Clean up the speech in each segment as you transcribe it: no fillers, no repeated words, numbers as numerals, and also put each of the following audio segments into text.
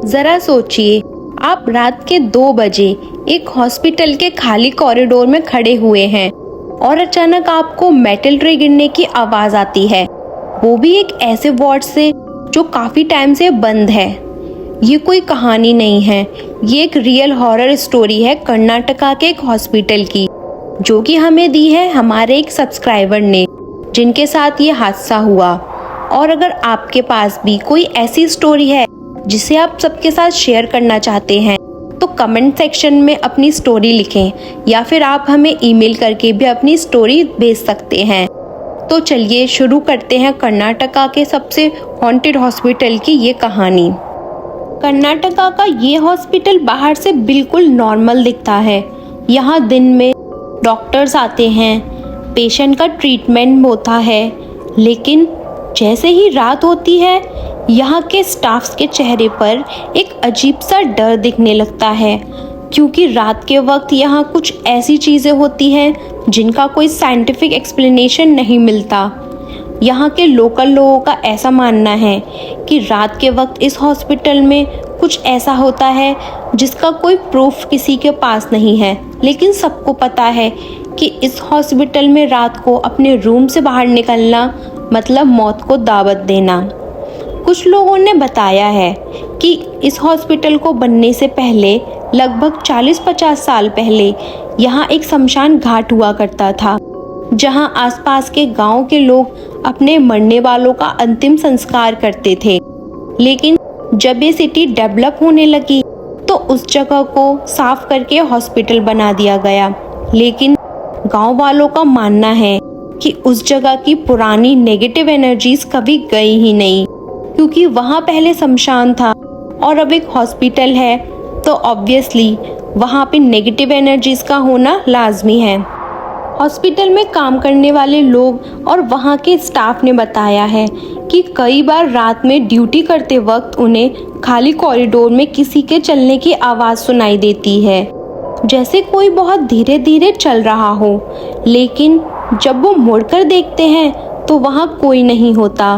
जरा सोचिए, आप रात के 2 बजे एक हॉस्पिटल के खाली कॉरिडोर में खड़े हुए हैं और अचानक आपको मेटल ट्रे गिरने की आवाज आती है, वो भी एक ऐसे वार्ड से जो काफी टाइम से बंद है। ये कोई कहानी नहीं है, ये एक रियल हॉरर स्टोरी है कर्नाटका के एक हॉस्पिटल की, जो कि हमें दी है हमारे एक सब्सक्राइबर ने, जिनके साथ ये हादसा हुआ। और अगर आपके पास भी कोई ऐसी स्टोरी है जिसे आप सबके साथ शेयर करना चाहते हैं तो कमेंट सेक्शन में अपनी स्टोरी लिखें, या फिर आप हमें ईमेल करके भी अपनी स्टोरी भेज सकते हैं। तो चलिए शुरू करते हैं कर्नाटका के सबसे हॉन्टेड हॉस्पिटल की ये कहानी। कर्नाटका का ये हॉस्पिटल बाहर से बिल्कुल नॉर्मल दिखता है। यहाँ दिन में डॉक्टर्स आते हैं, पेशेंट का ट्रीटमेंट होता है, लेकिन जैसे ही रात होती है यहाँ के स्टाफ्स के चेहरे पर एक अजीब सा डर दिखने लगता है, क्योंकि रात के वक्त यहाँ कुछ ऐसी चीज़ें होती हैं जिनका कोई साइंटिफिक एक्सप्लेनेशन नहीं मिलता। यहाँ के लोकल लोगों का ऐसा मानना है कि रात के वक्त इस हॉस्पिटल में कुछ ऐसा होता है जिसका कोई प्रूफ किसी के पास नहीं है, लेकिन सबको पता है कि इस हॉस्पिटल में रात को अपने रूम से बाहर निकलना मतलब मौत को दावत देना। कुछ लोगों ने बताया है कि इस हॉस्पिटल को बनने से पहले लगभग 40-50 साल पहले यहाँ एक शमशान घाट हुआ करता था, जहाँ आसपास के गांव के लोग अपने मरने वालों का अंतिम संस्कार करते थे। लेकिन जब ये सिटी डेवलप होने लगी तो उस जगह को साफ करके हॉस्पिटल बना दिया गया। लेकिन गांव वालों का मानना है कि उस जगह की पुरानी नेगेटिव एनर्जीज कभी गई ही नहीं, क्योंकि वहाँ पहले शमशान था और अब एक हॉस्पिटल है, तो ऑब्वियसली वहाँ पे नेगेटिव एनर्जीज का होना लाजमी है। हॉस्पिटल में काम करने वाले लोग और वहाँ के स्टाफ ने बताया है कि कई बार रात में ड्यूटी करते वक्त उन्हें खाली कॉरिडोर में किसी के चलने की आवाज़ सुनाई देती है, जैसे कोई बहुत धीरे धीरे चल रहा हो। लेकिन जब वो मुड़कर देखते हैं तो वहाँ कोई नहीं होता।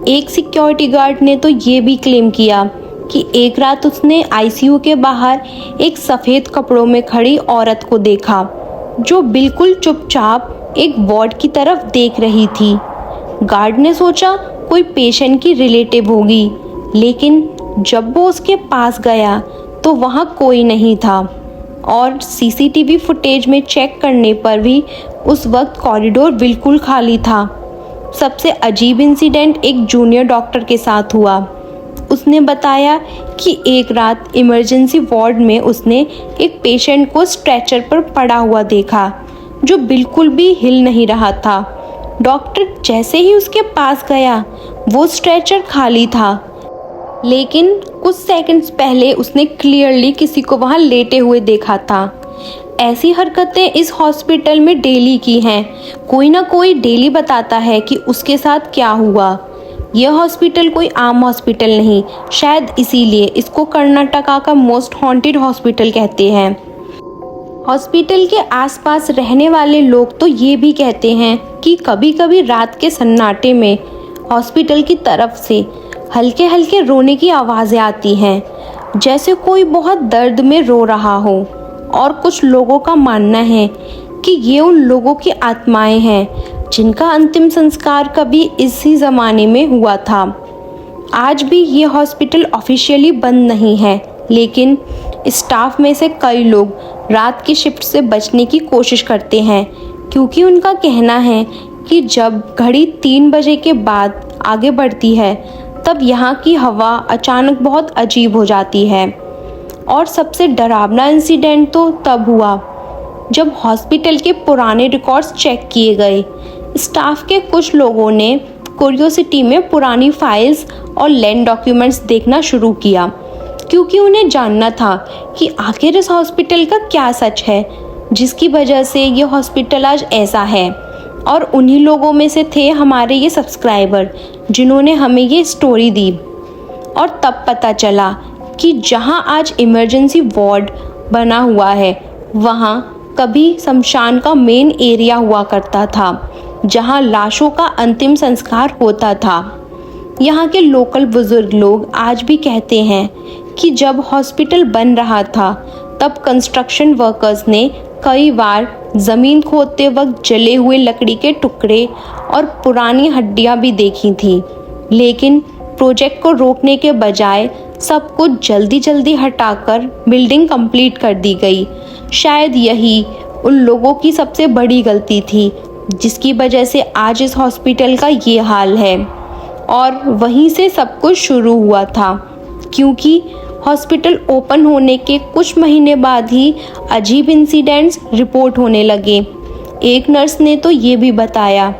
एक सिक्योरिटी गार्ड ने तो ये भी क्लेम किया कि एक रात उसने आईसीयू के बाहर एक सफ़ेद कपड़ों में खड़ी औरत को देखा, जो बिल्कुल चुपचाप एक वार्ड की तरफ देख रही थी। गार्ड ने सोचा कोई पेशेंट की रिलेटिव होगी, लेकिन जब वो उसके पास गया तो वहाँ कोई नहीं था, और सीसीटीवी फुटेज में चेक करने पर भी उस वक्त कॉरिडोर बिल्कुल खाली था। सबसे अजीब इंसिडेंट एक जूनियर डॉक्टर के साथ हुआ। उसने बताया कि एक रात इमरजेंसी वार्ड में उसने एक पेशेंट को स्ट्रेचर पर पड़ा हुआ देखा, जो बिल्कुल भी हिल नहीं रहा था। डॉक्टर जैसे ही उसके पास गया, वो स्ट्रेचर खाली था, लेकिन कुछ सेकंड्स पहले उसने क्लियरली किसी को वहाँ लेटे हुए देखा था। ऐसी हरकतें इस हॉस्पिटल में डेली की हैं। कोई ना कोई डेली बताता है कि उसके साथ क्या हुआ। यह हॉस्पिटल कोई आम हॉस्पिटल नहीं, शायद इसीलिए इसको कर्नाटका का मोस्ट हॉन्टेड हॉस्पिटल कहते हैं। हॉस्पिटल के आसपास रहने वाले लोग तो ये भी कहते हैं कि कभी कभी रात के सन्नाटे में हॉस्पिटल की तरफ से हल्के हल्के रोने की आवाज़ें आती हैं, जैसे कोई बहुत दर्द में रो रहा हो। और कुछ लोगों का मानना है कि ये उन लोगों की आत्माएं हैं जिनका अंतिम संस्कार कभी इसी ज़माने में हुआ था। आज भी ये हॉस्पिटल ऑफिशियली बंद नहीं है, लेकिन स्टाफ में से कई लोग रात की शिफ्ट से बचने की कोशिश करते हैं, क्योंकि उनका कहना है कि जब घड़ी 3 बजे के बाद आगे बढ़ती है तब यहाँ की हवा अचानक बहुत अजीब हो जाती है। और सबसे डरावना इंसिडेंट तो तब हुआ जब हॉस्पिटल के पुराने रिकॉर्ड्स चेक किए गए। स्टाफ के कुछ लोगों ने क्यूरियोसिटी में पुरानी फाइल्स और लैंड डॉक्यूमेंट्स देखना शुरू किया, क्योंकि उन्हें जानना था कि आखिर इस हॉस्पिटल का क्या सच है जिसकी वजह से ये हॉस्पिटल आज ऐसा है। और उन्हीं लोगों में से थे हमारे ये सब्सक्राइबर जिन्होंने हमें ये स्टोरी दी। और तब पता चला कि जहां आज इमरजेंसी वार्ड बना हुआ है, वहां कभी शमशान का मेन एरिया हुआ करता था, जहां लाशों का अंतिम संस्कार होता था। यहाँ के लोकल बुजुर्ग लोग आज भी कहते हैं कि जब हॉस्पिटल बन रहा था तब कंस्ट्रक्शन वर्कर्स ने कई बार ज़मीन खोदते वक्त जले हुए लकड़ी के टुकड़े और पुरानी हड्डियां भी देखी थी, लेकिन प्रोजेक्ट को रोकने के बजाय सब कुछ जल्दी जल्दी हटाकर बिल्डिंग कंप्लीट कर दी गई। शायद यही उन लोगों की सबसे बड़ी गलती थी जिसकी वजह से आज इस हॉस्पिटल का ये हाल है। और वहीं से सब कुछ शुरू हुआ था, क्योंकि हॉस्पिटल ओपन होने के कुछ महीने बाद ही अजीब इंसिडेंट्स रिपोर्ट होने लगे। एक नर्स ने तो ये भी बताया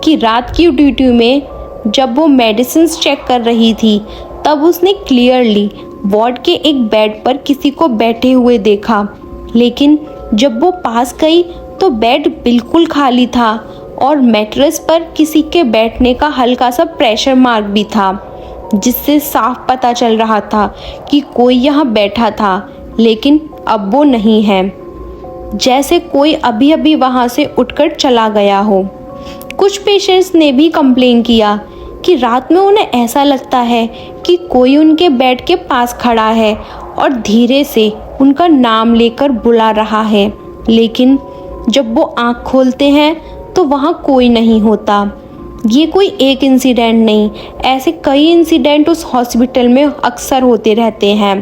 कि रात की ड्यूटी में जब वो मेडिसिन्स चेक कर रही थी तब उसने क्लियरली वार्ड के एक बेड पर किसी को बैठे हुए देखा, लेकिन जब वो पास गई तो बेड बिल्कुल खाली था और मैट्रेस पर किसी के बैठने का हल्का सा प्रेशर मार्क भी था, जिससे साफ पता चल रहा था कि कोई यहाँ बैठा था, लेकिन अब वो नहीं है, जैसे कोई अभी अभी वहाँ से उठकर चला गया हो। कुछ पेशेंट्स ने भी कंप्लेन किया कि रात में उन्हें ऐसा लगता है कि कोई उनके बेड के पास खड़ा है और धीरे से उनका नाम लेकर बुला रहा है, लेकिन जब वो आँख खोलते हैं तो वहाँ कोई नहीं होता। ये कोई एक इंसिडेंट नहीं, ऐसे कई इंसिडेंट उस हॉस्पिटल में अक्सर होते रहते हैं।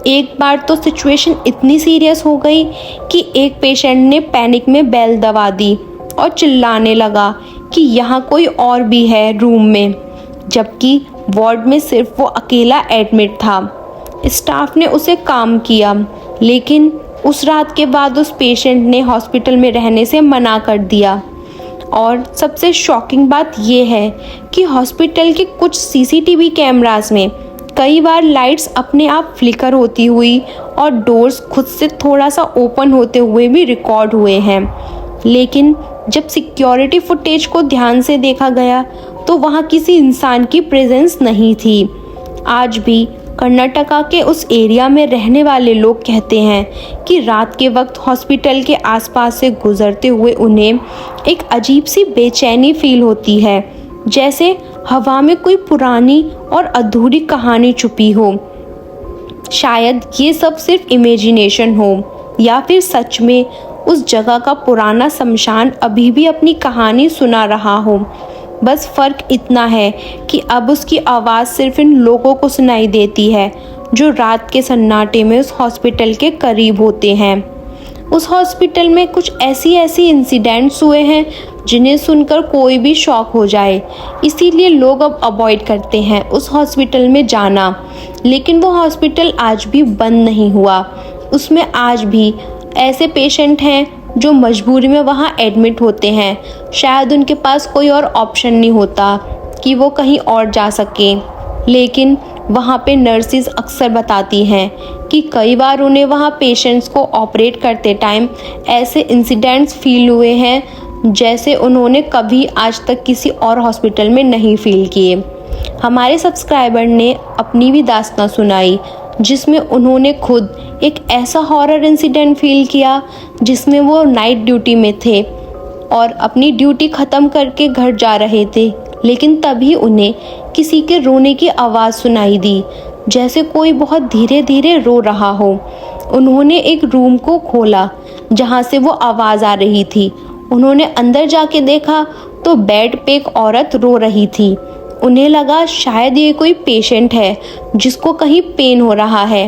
एक बार तो सिचुएशन इतनी सीरियस हो गई कि एक पेशेंट ने पैनिक में बेल दबा दी और चिल्लाने लगा कि यहाँ कोई और भी है रूम में, जबकि वार्ड में सिर्फ वो अकेला एडमिट था। स्टाफ ने उसे काम किया, लेकिन उस रात के बाद उस पेशेंट ने हॉस्पिटल में रहने से मना कर दिया। और सबसे शॉकिंग बात यह है कि हॉस्पिटल के कुछ सीसीटीवी कैमरास में कई बार लाइट्स अपने आप फ्लिकर होती हुई और डोर्स खुद से थोड़ा सा ओपन होते हुए भी रिकॉर्ड हुए हैं, लेकिन जब सिक्योरिटी फुटेज को ध्यान से देखा गया तो वहाँ किसी इंसान की प्रेजेंस नहीं थी। आज भी कर्नाटका के उस एरिया में रहने वाले लोग कहते हैं कि रात के वक्त हॉस्पिटल के आसपास से गुजरते हुए उन्हें एक अजीब सी बेचैनी फील होती है, जैसे हवा में कोई पुरानी और अधूरी कहानी छुपी हो। शायद ये सब सिर्फ इमेजिनेशन हो या फिर सच में उस जगह का पुराना शमशान अभी भी अपनी कहानी सुना रहा हो। बस फ़र्क इतना है कि अब उसकी आवाज़ सिर्फ इन लोगों को सुनाई देती है जो रात के सन्नाटे में उस हॉस्पिटल के करीब होते हैं। उस हॉस्पिटल में कुछ ऐसी इंसिडेंट्स हुए हैं जिन्हें सुनकर कोई भी शॉक हो जाए, इसीलिए लोग अब अवॉइड करते हैं उस हॉस्पिटल में जाना। लेकिन वो हॉस्पिटल आज भी बंद नहीं हुआ, उसमें आज भी ऐसे पेशेंट हैं जो मजबूरी में वहाँ एडमिट होते हैं। शायद उनके पास कोई और ऑप्शन नहीं होता कि वो कहीं और जा सके, लेकिन वहाँ पे नर्सिस अक्सर बताती हैं कि कई बार उन्हें वहाँ पेशेंट्स को ऑपरेट करते टाइम ऐसे इंसिडेंट्स फील हुए हैं जैसे उन्होंने कभी आज तक किसी और हॉस्पिटल में नहीं फील किए। हमारे सब्सक्राइबर ने अपनी भी दास्तां सुनाई जिसमें उन्होंने खुद एक ऐसा हॉरर इंसिडेंट फील किया जिसमें वो नाइट ड्यूटी में थे और अपनी ड्यूटी ख़त्म करके घर जा रहे थे, लेकिन तभी उन्हें किसी के रोने की आवाज़ सुनाई दी, जैसे कोई बहुत धीरे धीरे रो रहा हो। उन्होंने एक रूम को खोला जहाँ से वो आवाज़ आ रही थी। उन्होंने अंदर जाके देखा तो बेड पे एक औरत रो रही थी। उन्हें लगा शायद ये कोई पेशेंट है जिसको कहीं पेन हो रहा है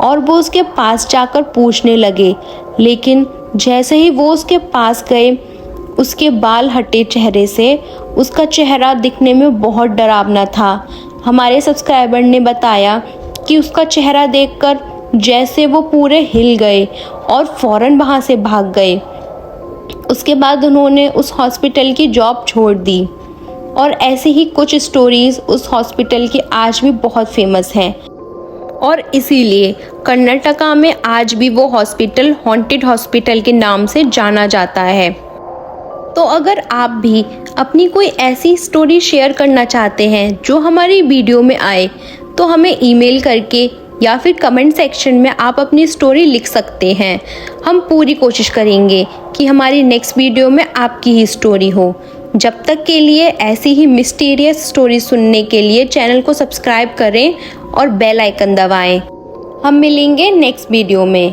और वो उसके पास जाकर पूछने लगे, लेकिन जैसे ही वो उसके पास गए उसके बाल हटे चेहरे से। उसका चेहरा दिखने में बहुत डरावना था। हमारे सब्सक्राइबर ने बताया कि उसका चेहरा देखकर जैसे वो पूरे हिल गए और फ़ौरन वहाँ से भाग गए। उसके बाद उन्होंने उस हॉस्पिटल की जॉब छोड़ दी। और ऐसे ही कुछ स्टोरीज़ उस हॉस्पिटल की आज भी बहुत फेमस हैं और इसीलिए कर्नाटका में आज भी वो हॉस्पिटल हॉन्टेड हॉस्पिटल के नाम से जाना जाता है। तो अगर आप भी अपनी कोई ऐसी स्टोरी शेयर करना चाहते हैं जो हमारी वीडियो में आए तो हमें ईमेल करके या फिर कमेंट सेक्शन में आप अपनी स्टोरी लिख सकते हैं। हम पूरी कोशिश करेंगे कि हमारी नेक्स्ट वीडियो में आपकी ही स्टोरी हो। जब तक के लिए ऐसी ही मिस्टीरियस स्टोरी सुनने के लिए चैनल को सब्सक्राइब करें और बेल आइकन दबाएं। हम मिलेंगे नेक्स्ट वीडियो में।